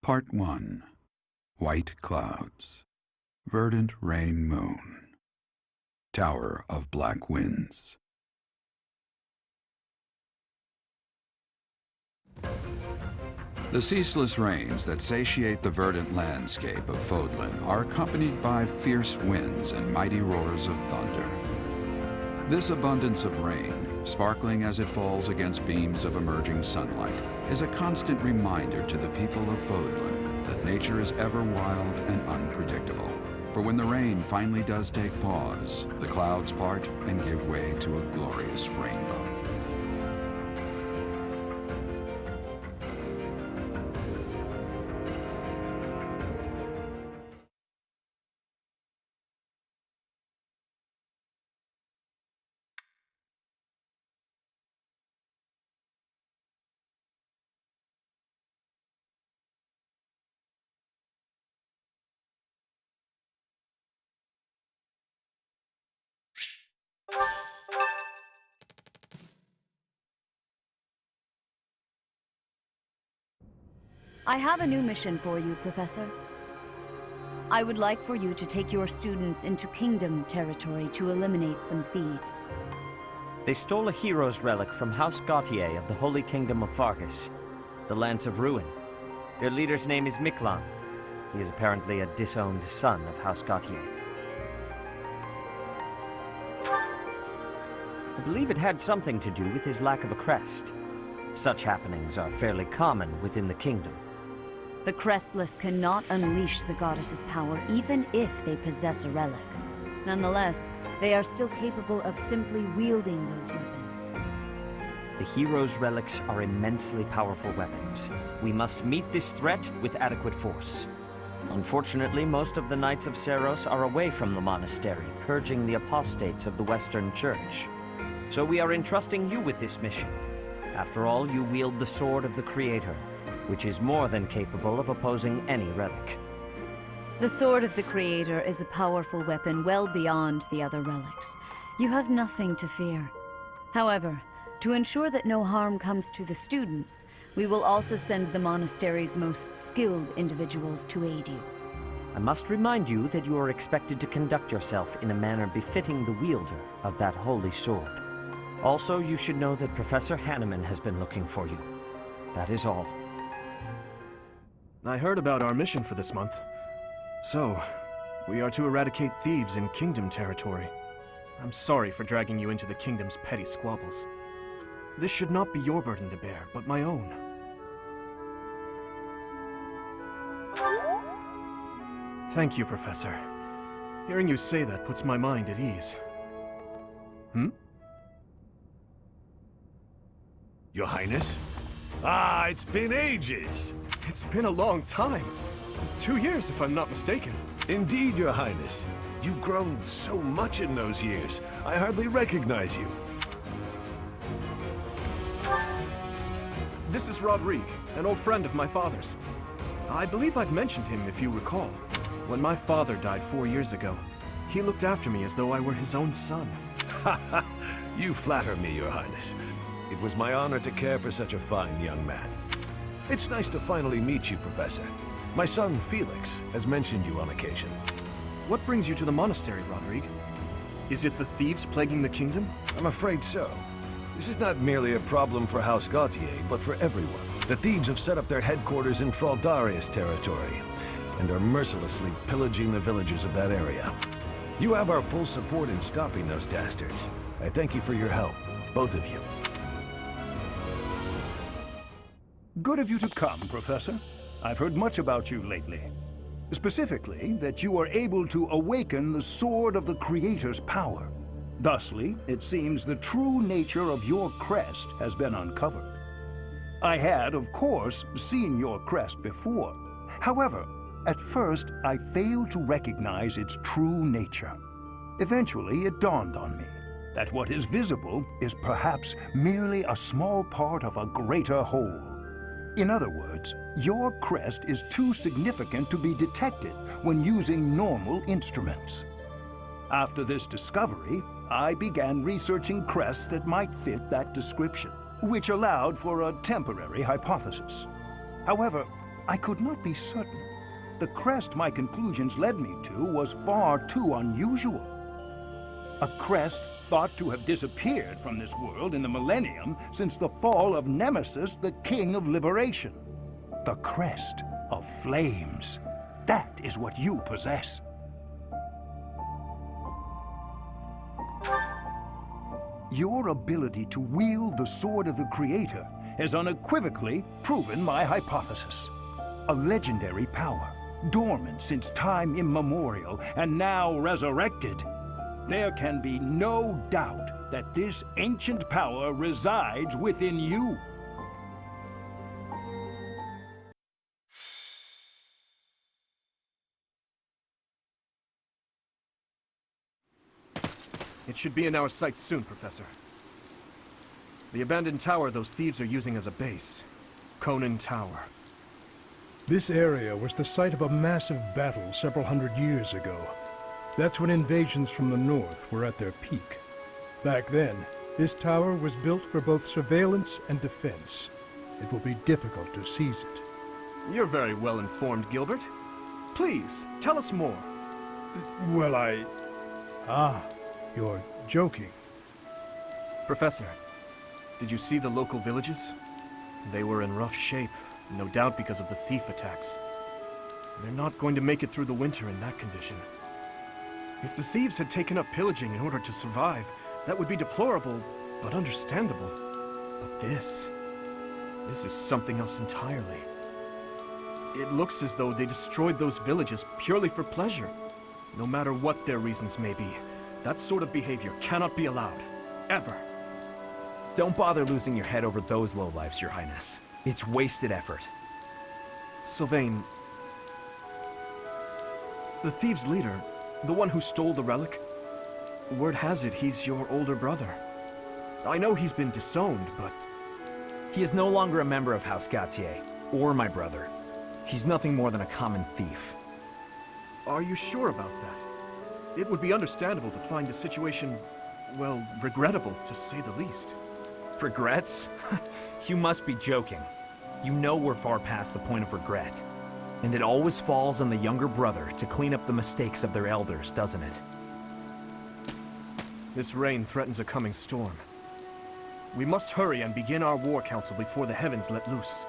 Part 1. White Clouds. Verdant Rain Moon. Tower of Black Winds. The ceaseless rains that satiate the verdant landscape of Fodlan are accompanied by fierce winds and mighty roars of thunder. This abundance of rain, sparkling as it falls against beams of emerging sunlight, is a constant reminder to the people of Fodlan that nature is ever wild and unpredictable. For when the rain finally does take pause, the clouds part and give way to a glorious rainbow. I have a new mission for you, Professor. I would like for you to take your students into Kingdom territory to eliminate some thieves. They stole a hero's relic from House Gautier of the Holy Kingdom of Fareghus, the Lance of Ruin. Their leader's name is Miklan. He is apparently a disowned son of House Gautier. I believe it had something to do with his lack of a crest. Such happenings are fairly common within the kingdom. The Crestless cannot unleash the goddess's power even if they possess a relic. Nonetheless, they are still capable of simply wielding those weapons. The hero's relics are immensely powerful weapons. We must meet this threat with adequate force. Unfortunately, most of the Knights of Seros are away from the monastery, purging the apostates of the Western Church. So we are entrusting you with this mission. After all, you wield the Sword of the Creator, which is more than capable of opposing any relic. The Sword of the Creator is a powerful weapon well beyond the other relics. You have nothing to fear. However, to ensure that no harm comes to the students, we will also send the monastery's most skilled individuals to aid you. I must remind you that you are expected to conduct yourself in a manner befitting the wielder of that holy sword. Also, you should know that Professor Hanneman has been looking for you. That is all. I heard about our mission for this month. So, we are to eradicate thieves in Kingdom territory. I'm sorry for dragging you into the Kingdom's petty squabbles. This should not be your burden to bear, but my own. Thank you, Professor. Hearing you say that puts my mind at ease. Your Highness? Ah, it's been ages! It's been a long time. 2 years, if I'm not mistaken. Indeed, Your Highness. You've grown so much in those years, I hardly recognize you. This is Rodrigue, an old friend of my father's. I believe I've mentioned him, if you recall. When my father died 4 years ago, he looked after me as though I were his own son. Ha ha! You flatter me, Your Highness. It was my honor to care for such a fine young man. It's nice to finally meet you, Professor. My son, Felix, has mentioned you on occasion. What brings you to the monastery, Rodrigue? Is it the thieves plaguing the kingdom? I'm afraid so. This is not merely a problem for House Gautier, but for everyone. The thieves have set up their headquarters in Fraldarius territory, and are mercilessly pillaging the villagers of that area. You have our full support in stopping those dastards. I thank you for your help, both of you. Good of you to come, Professor. I've heard much about you lately. Specifically, that you are able to awaken the Sword of the Creator's power. Thusly, it seems the true nature of your crest has been uncovered. I had, of course, seen your crest before. However, at first, I failed to recognize its true nature. Eventually, it dawned on me that what is visible is perhaps merely a small part of a greater whole. In other words, your crest is too significant to be detected when using normal instruments. After this discovery, I began researching crests that might fit that description, which allowed for a temporary hypothesis. However, I could not be certain. The crest my conclusions led me to was far too unusual. A crest thought to have disappeared from this world in the millennium since the fall of Nemesis, the King of Liberation. The crest of flames. That is what you possess. Your ability to wield the sword of the Creator has unequivocally proven my hypothesis. A legendary power, dormant since time immemorial, and now resurrected. There can be no doubt that this ancient power resides within you. It should be in our sights soon, Professor. The abandoned tower those thieves are using as a base. Conan Tower. This area was the site of a massive battle several hundred years ago. That's when invasions from the north were at their peak. Back then, this tower was built for both surveillance and defense. It will be difficult to seize it. You're very well informed, Gilbert. Please, tell us more. Well, you're joking. Professor, did you see the local villages? They were in rough shape, no doubt because of the thief attacks. They're not going to make it through the winter in that condition. If the thieves had taken up pillaging in order to survive, that would be deplorable, but understandable. But this is something else entirely. It looks as though they destroyed those villages purely for pleasure. No matter what their reasons may be, that sort of behavior cannot be allowed. Ever. Don't bother losing your head over those lowlifes, Your Highness. It's wasted effort. Sylvain, the thieves' leader, the one who stole the relic, word has it he's your older brother. I know he's been disowned, but... He is no longer a member of House Gautier, or my brother. He's nothing more than a common thief. Are you sure about that? It would be understandable to find the situation, well, regrettable, to say the least. Regrets? You must be joking. You know we're far past the point of regret. And it always falls on the younger brother to clean up the mistakes of their elders, doesn't it? This rain threatens a coming storm. We must hurry and begin our war council before the heavens let loose.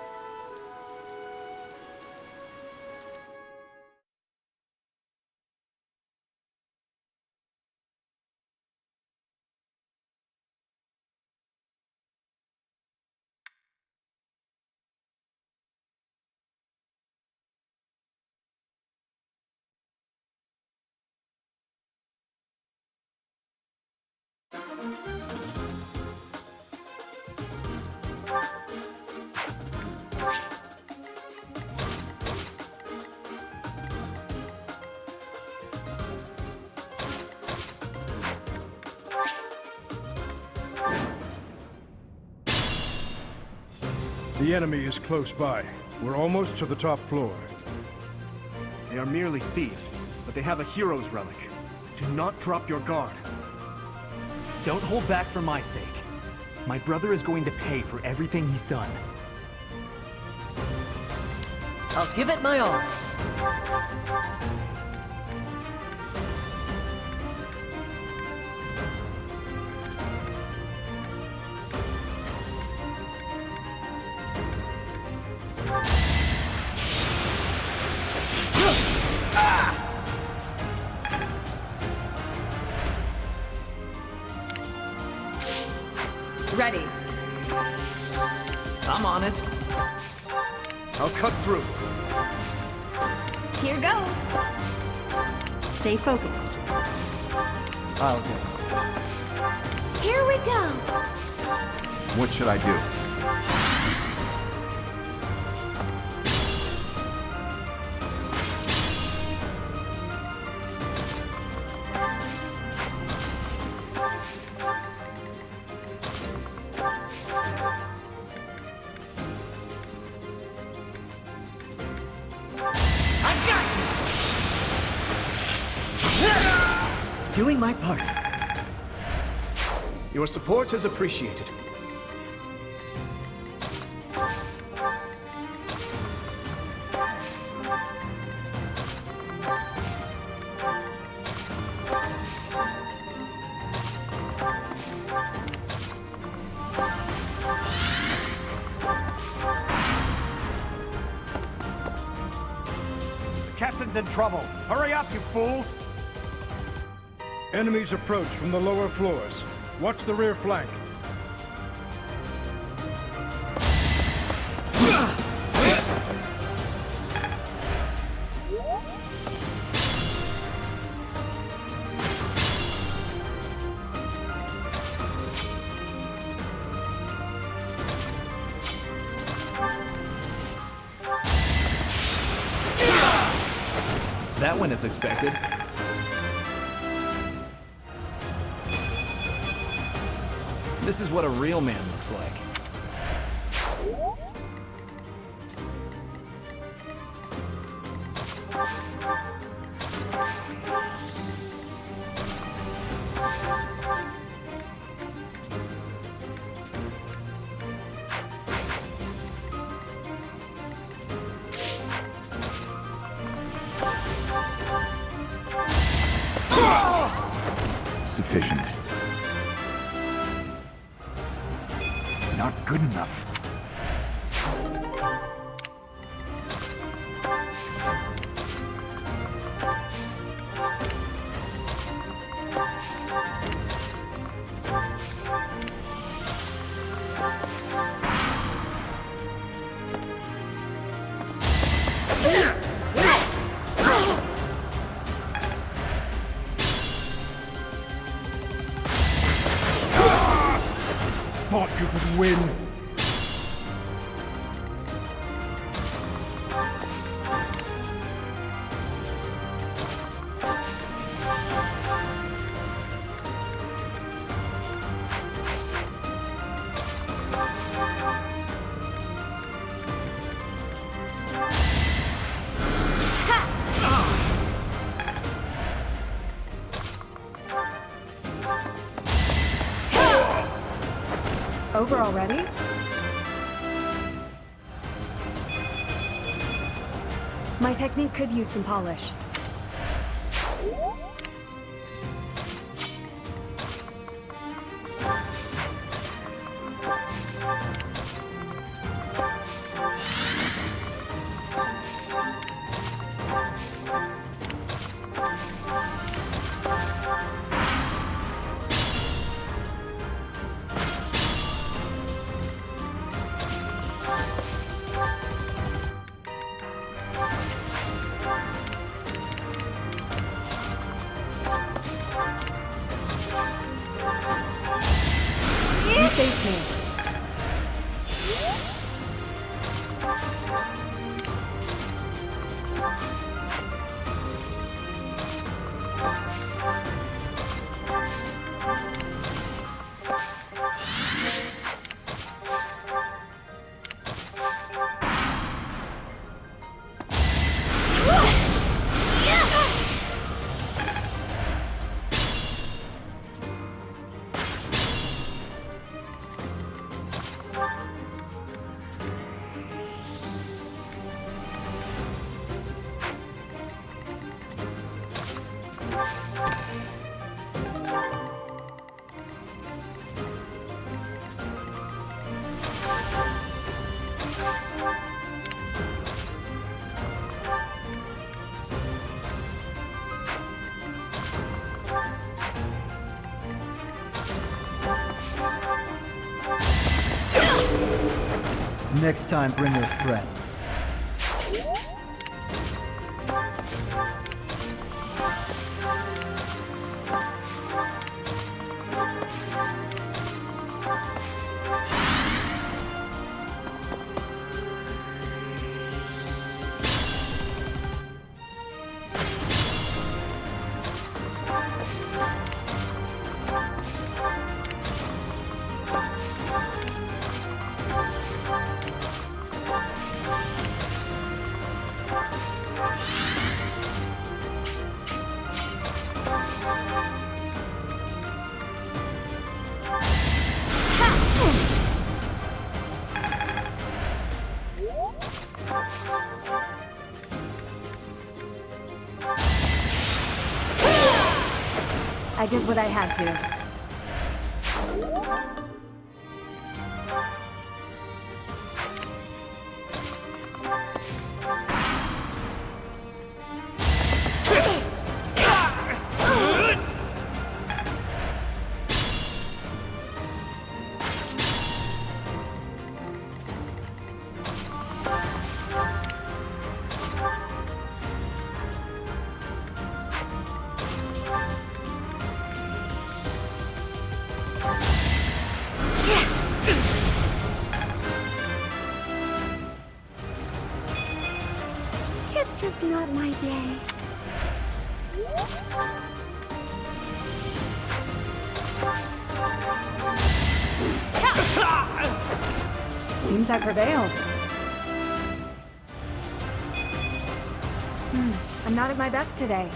The enemy is close by. We're almost to the top floor. They are merely thieves, but they have a hero's relic. Do not drop your guard. Don't hold back for my sake. My brother is going to pay for everything he's done. I'll give it my all. Ready. I'm on it. I'll cut through. Here goes. Stay focused. I'll do it. Here we go. What should I do? Doing my part. Your support is appreciated. captain's in trouble. Hurry up, you fools! Enemies approach from the lower floors. Watch the rear flank. That went as expected. This is what a real man looks like. Sufficient. Not good enough. Thought you could win. Over already? My technique could use some polish. You saved me. Next time, bring your friends. I did what I had to. It's just not my day. Seems I prevailed. I'm not at my best today.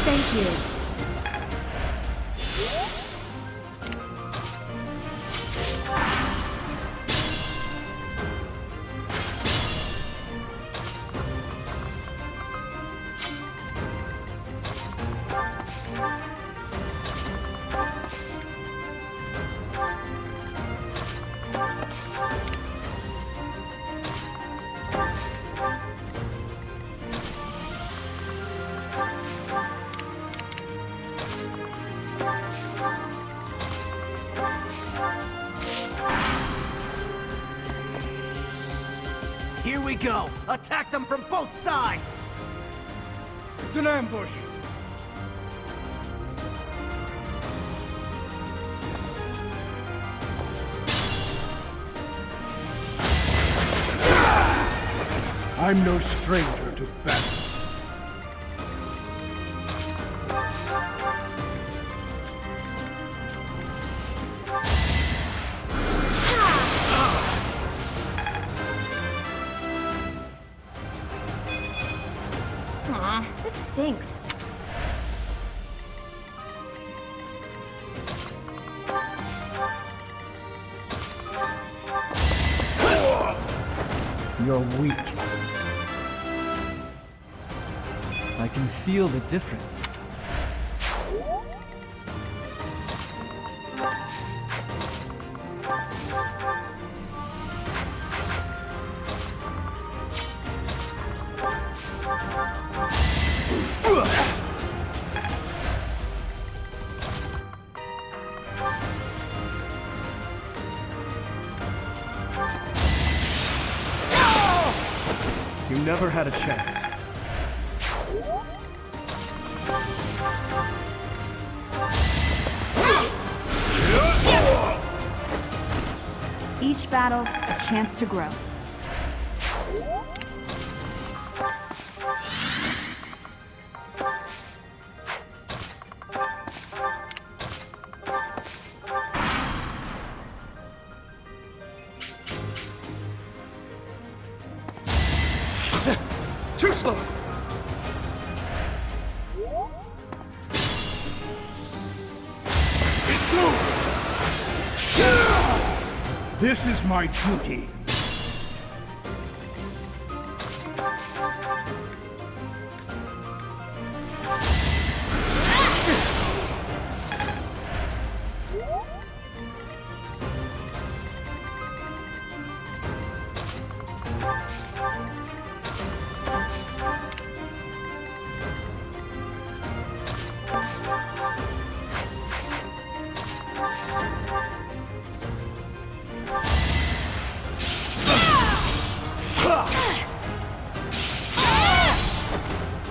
Thank you. Here we go! Attack them from both sides! It's an ambush! I'm no stranger to battle. This stinks. You're weak. I can feel the difference. You never had a chance. Each battle, a chance to grow. Too slow! It's over! This is my duty.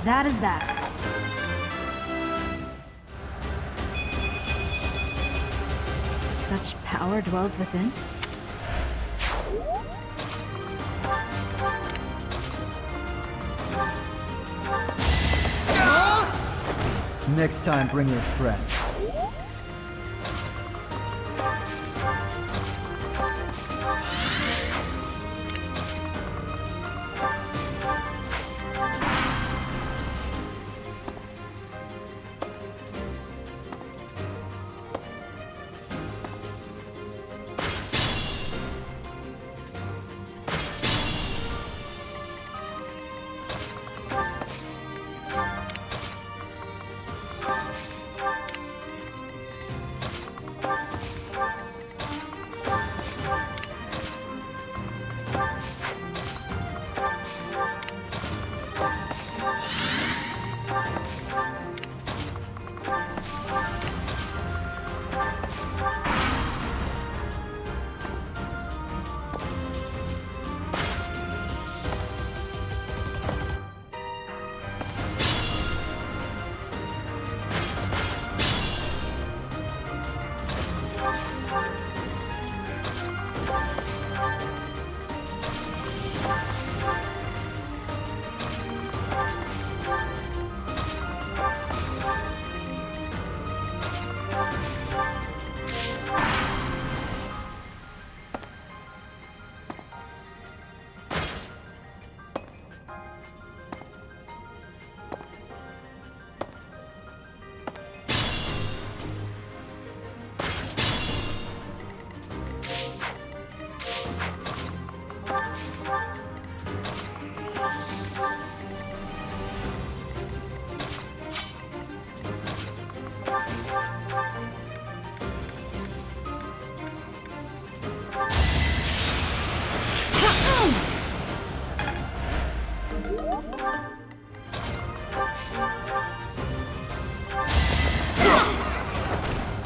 That is that. Such power dwells within? Next time, bring your friends.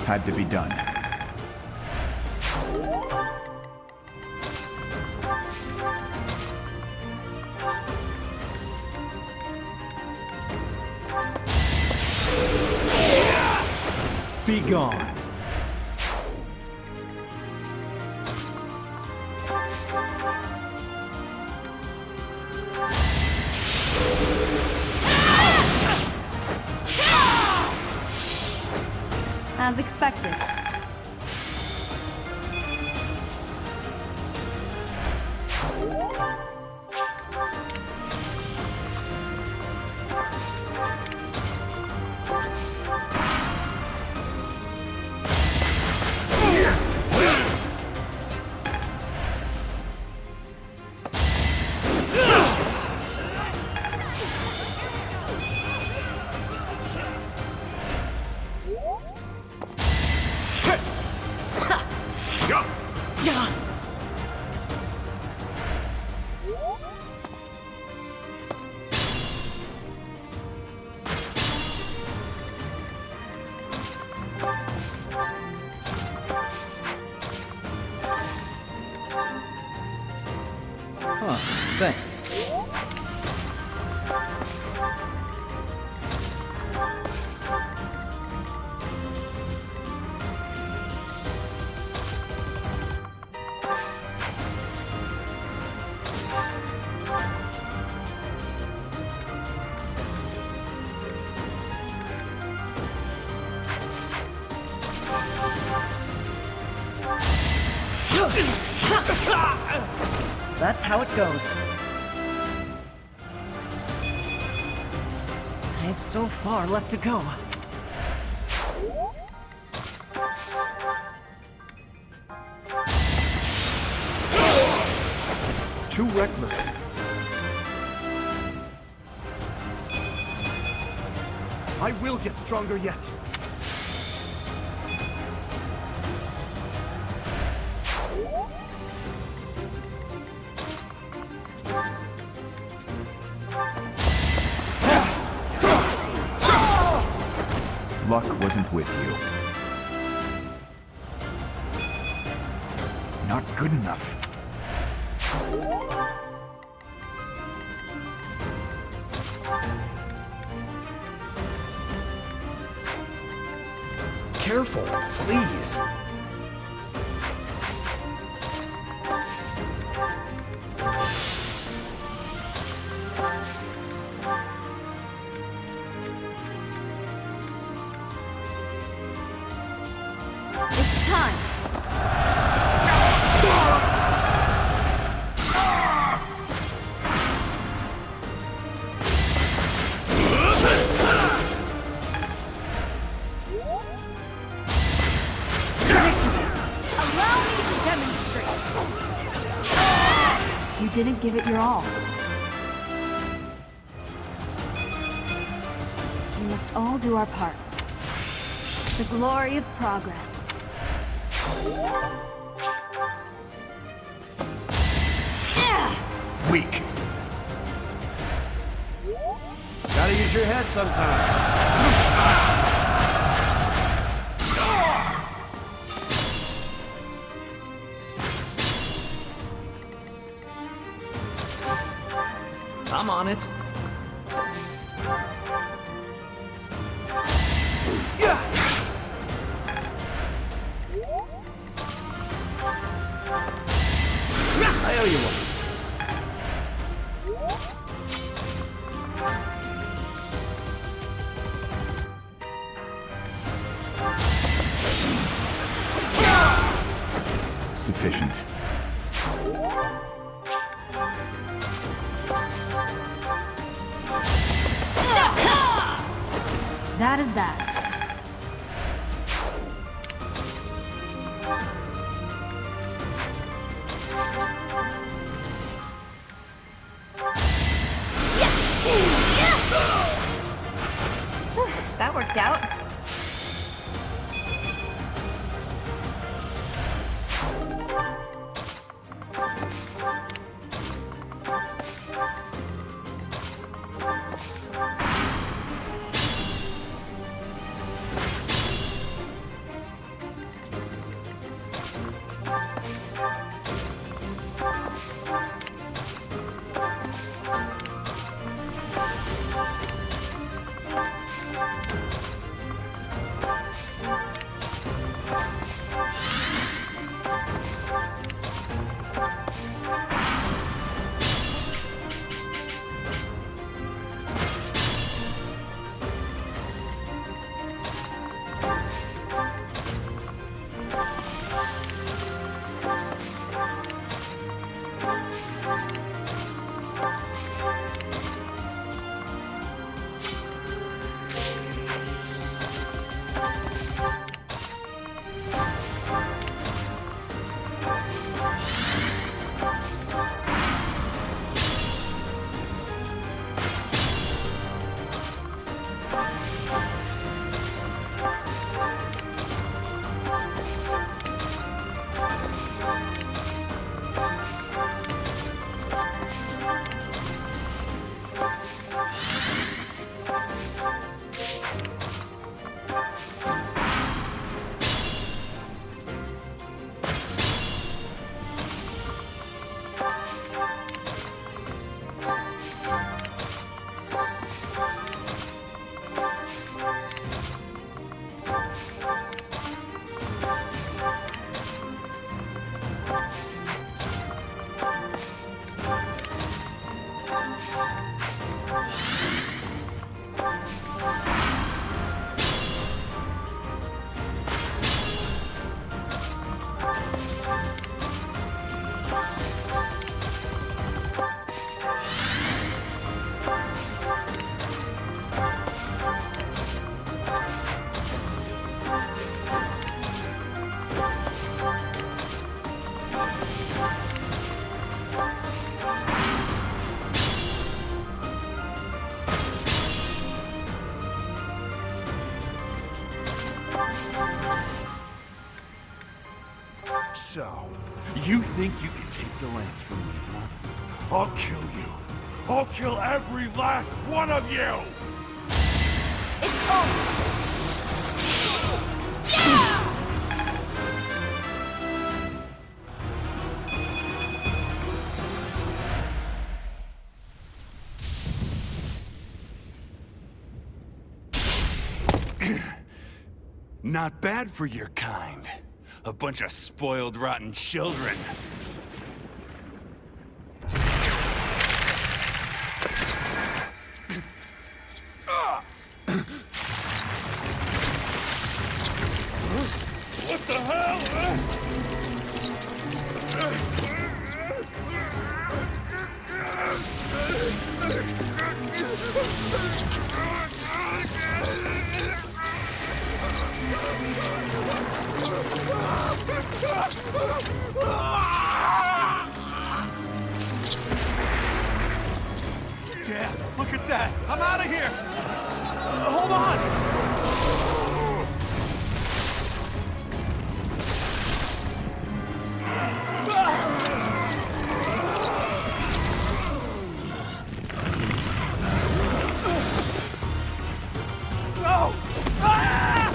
Had to be done. Be gone. As expected. Thanks. That's how it goes. I have so far left to go. Too reckless. I will get stronger yet. Luck wasn't with you. Not good enough. Careful, please. It's time. Allow me to demonstrate. You didn't give it your all. We must all do our part. The glory of progress. Weak. Gotta use your head sometimes. I'm on it. I owe you one. Sufficient. That is that. That worked out. So, you think you can take the lance from me, huh? I'll kill you. I'll kill every last one of you! It's over! Not bad for your kind. A bunch of spoiled, rotten children. What the hell? Dad, look at that! I'm out of here! Hold on! No! Ah!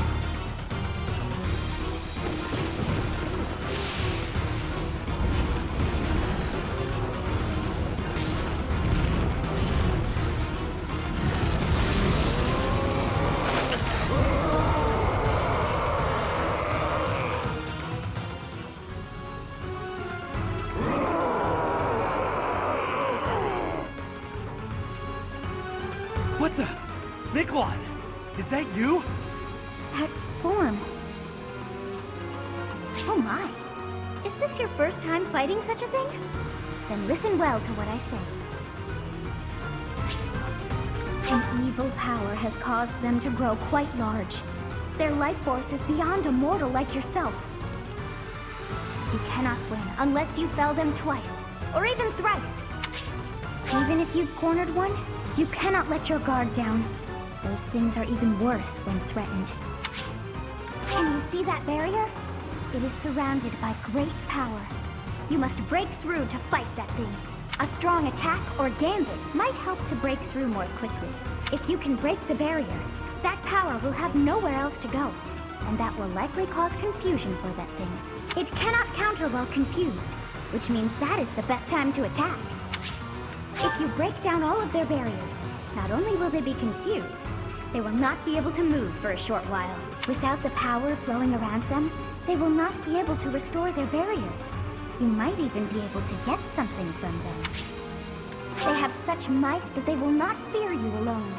What the? Nikolai! Is that you? That form. Oh my. Is this your first time fighting such a thing? Then listen well to what I say. An evil power has caused them to grow quite large. Their life force is beyond a mortal like yourself. You cannot win unless you fell them twice, or even thrice. Even if you've cornered one, you cannot let your guard down. Those things are even worse when threatened. Can you see that barrier? It is surrounded by great power. You must break through to fight that thing. A strong attack or gambit might help to break through more quickly. If you can break the barrier, that power will have nowhere else to go, and that will likely cause confusion for that thing. It cannot counter while confused, which means that is the best time to attack. If you break down all of their barriers, not only will they be confused, they will not be able to move for a short while. Without the power flowing around them, they will not be able to restore their barriers. You might even be able to get something from them. They have such might that they will not fear you alone.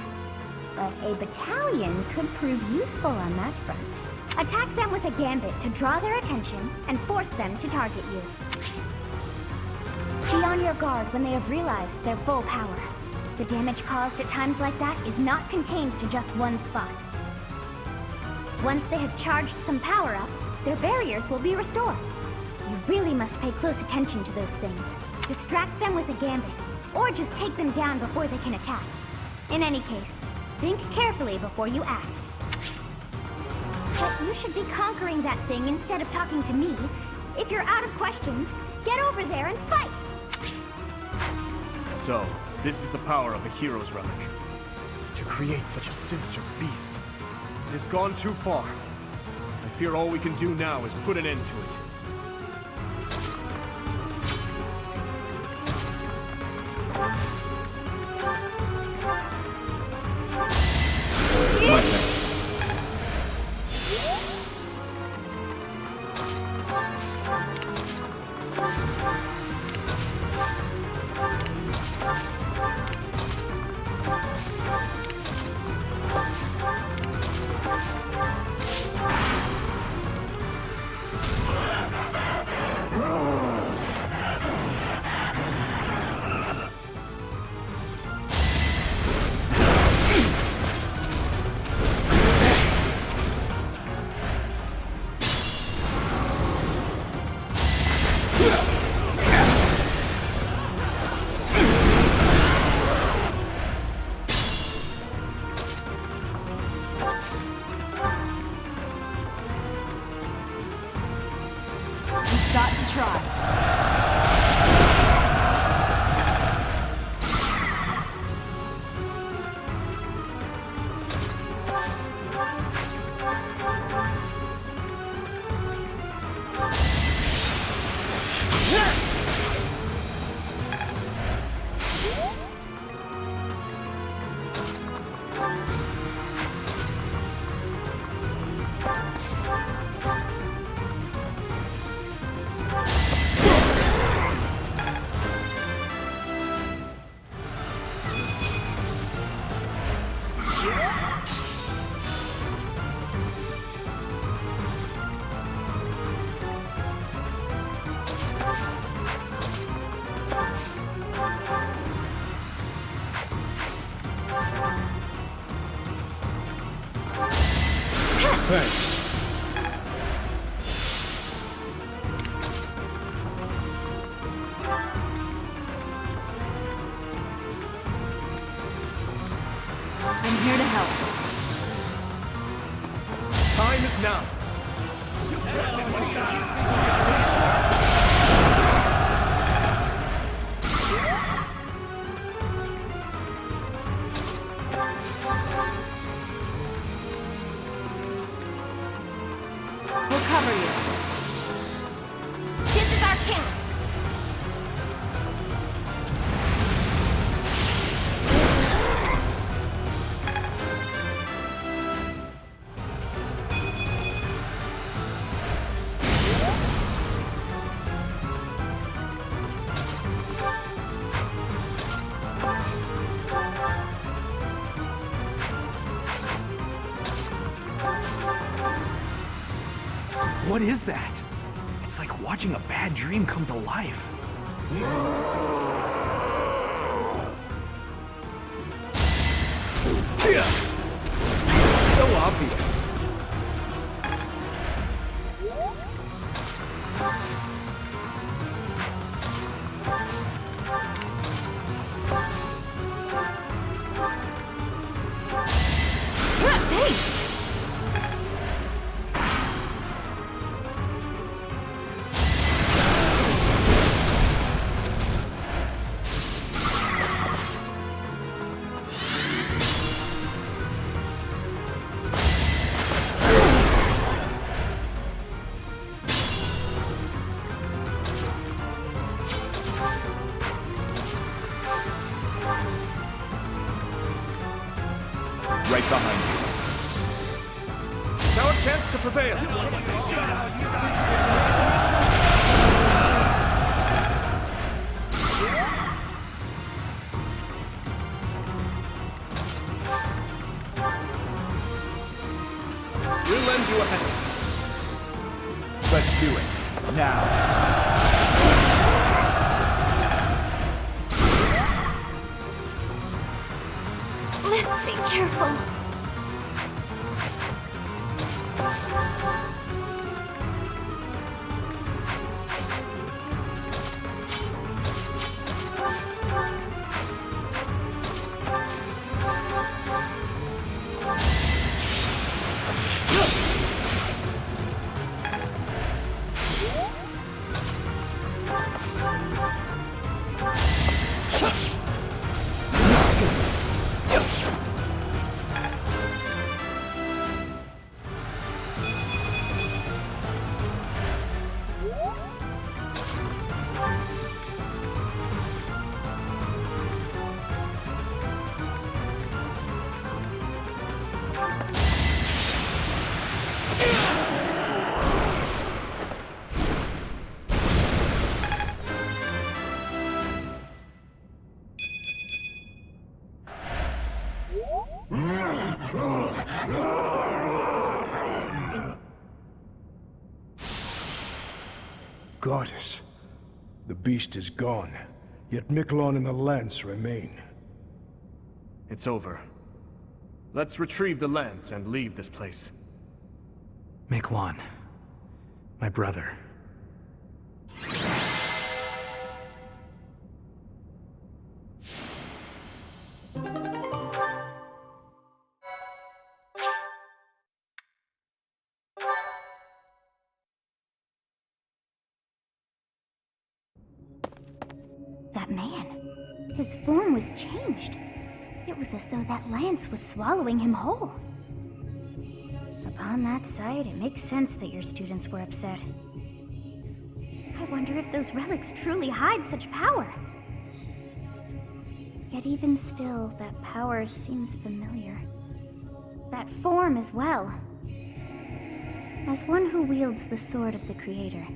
But a battalion could prove useful on that front. Attack them with a gambit to draw their attention and force them to target you. Be on your guard when they have realized their full power. The damage caused at times like that is not contained to just one spot. Once they have charged some power up, their barriers will be restored. You really must pay close attention to those things. Distract them with a gambit, or just take them down before they can attack. In any case, think carefully before you act. But you should be conquering that thing instead of talking to me. If you're out of questions, get over there and fight! So, this is the power of a hero's relic. To create such a sinister beast. It has gone too far. I fear all we can do now is put an end to it. My thanks. Thanks. I'm here to help. Time is now. We'll cover you. This is our chance. What is that? It's like watching a bad dream come to life. So obvious. Thanks. Right behind you. It's our chance to prevail. We'll lend you a hand. Let's do it. Now. Let's be careful. Goddess. The beast is gone, yet Miquelon and the lance remain. It's over. Let's retrieve the lance and leave this place. Miquelon, my brother. That man. His form was changed. It was as though that lance was swallowing him whole. Upon that sight, it makes sense that your students were upset. I wonder if those relics truly hide such power. Yet even still, that power seems familiar. That form as well. As one who wields the sword of the Creator,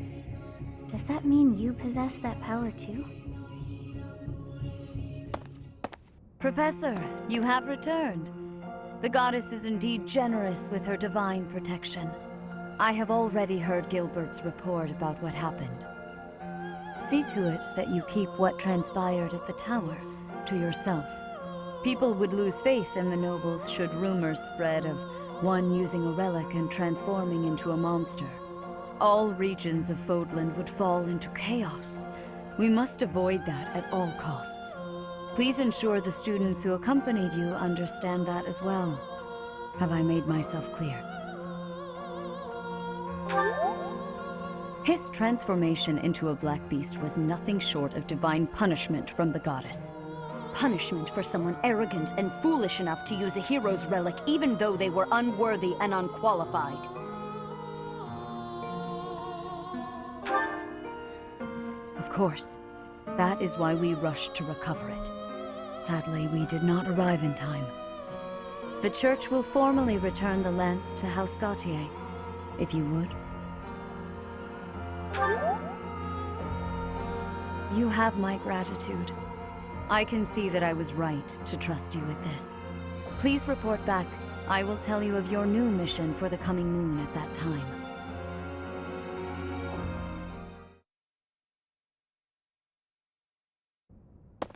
does that mean you possess that power too? Professor, you have returned. The goddess is indeed generous with her divine protection. I have already heard Gilbert's report about what happened. See to it that you keep what transpired at the tower to yourself. People would lose faith in the nobles should rumors spread of one using a relic and transforming into a monster. All regions of Fodlan would fall into chaos. We must avoid that at all costs. Please ensure the students who accompanied you understand that as well. Have I made myself clear? His transformation into a black beast was nothing short of divine punishment from the goddess. Punishment for someone arrogant and foolish enough to use a hero's relic even though they were unworthy and unqualified. Of course. That is why we rushed to recover it. Sadly, we did not arrive in time. The church will formally return the lance to House Gautier, if you would. You have my gratitude. I can see that I was right to trust you with this. Please report back. I will tell you of your new mission for the coming moon at that time.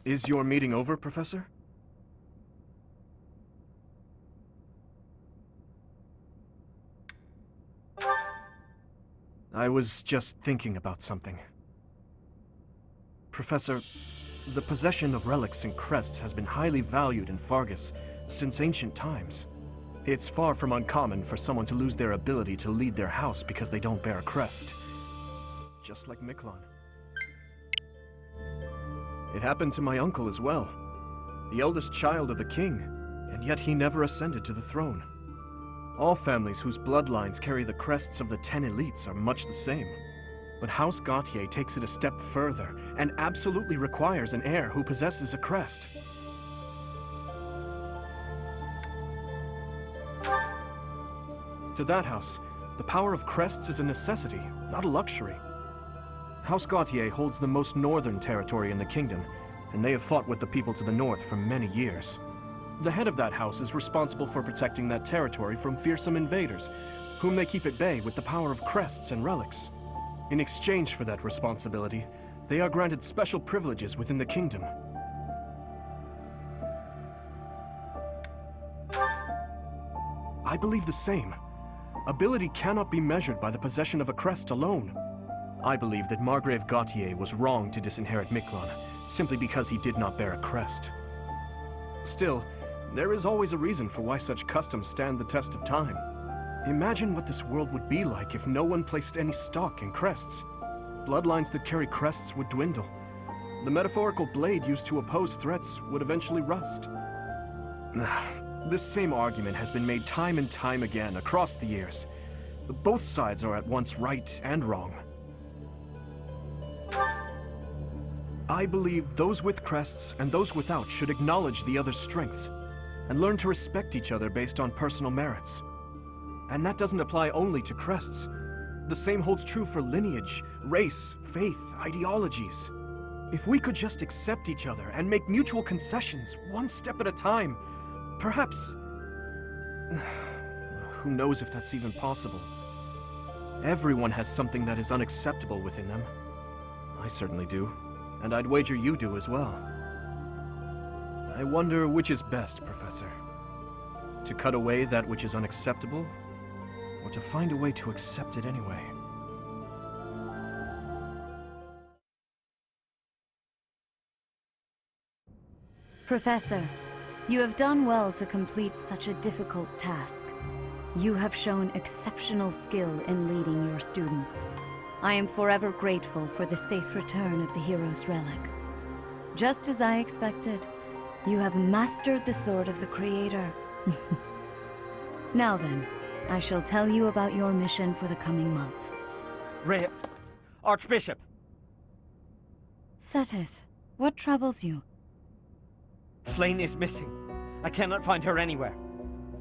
Is your meeting over, Professor? I was just thinking about something. Professor, the possession of relics and crests has been highly valued in Fareghus since ancient times. It's far from uncommon for someone to lose their ability to lead their house because they don't bear a crest. Just like Miklon. It happened to my uncle as well, the eldest child of the king, and yet he never ascended to the throne. All families whose bloodlines carry the crests of the 10 elites are much the same. But House Gautier takes it a step further and absolutely requires an heir who possesses a crest. To that house, the power of crests is a necessity, not a luxury. House Gautier holds the most northern territory in the kingdom, and they have fought with the people to the north for many years. The head of that house is responsible for protecting that territory from fearsome invaders, whom they keep at bay with the power of crests and relics. In exchange for that responsibility, they are granted special privileges within the kingdom. I believe the same. Ability cannot be measured by the possession of a crest alone. I believe that Margrave Gautier was wrong to disinherit Miklon, simply because he did not bear a crest. Still, there is always a reason for why such customs stand the test of time. Imagine what this world would be like if no one placed any stock in crests. Bloodlines that carry crests would dwindle. The metaphorical blade used to oppose threats would eventually rust. This same argument has been made time and time again across the years. Both sides are at once right and wrong. I believe those with crests and those without should acknowledge the other's strengths and learn to respect each other based on personal merits. And that doesn't apply only to crests. The same holds true for lineage, race, faith, ideologies. If we could just accept each other and make mutual concessions, one step at a time, perhaps... Who knows if that's even possible? Everyone has something that is unacceptable within them. I certainly do, and I'd wager you do as well. I wonder which is best, Professor. To cut away that which is unacceptable, or to find a way to accept it anyway? Professor, you have done well to complete such a difficult task. You have shown exceptional skill in leading your students. I am forever grateful for the safe return of the hero's relic. Just as I expected, you have mastered the sword of the Creator. Now then, I shall tell you about your mission for the coming month. Archbishop! Seteth, what troubles you? Flayn is missing. I cannot find her anywhere.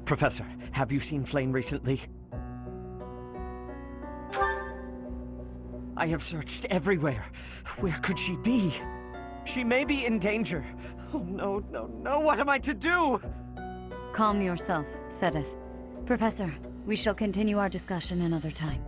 Professor, have you seen Flayn recently? I have searched everywhere. Where could she be? She may be in danger. Oh no, no, no, what am I to do? Calm yourself, Seteth. Professor, we shall continue our discussion another time.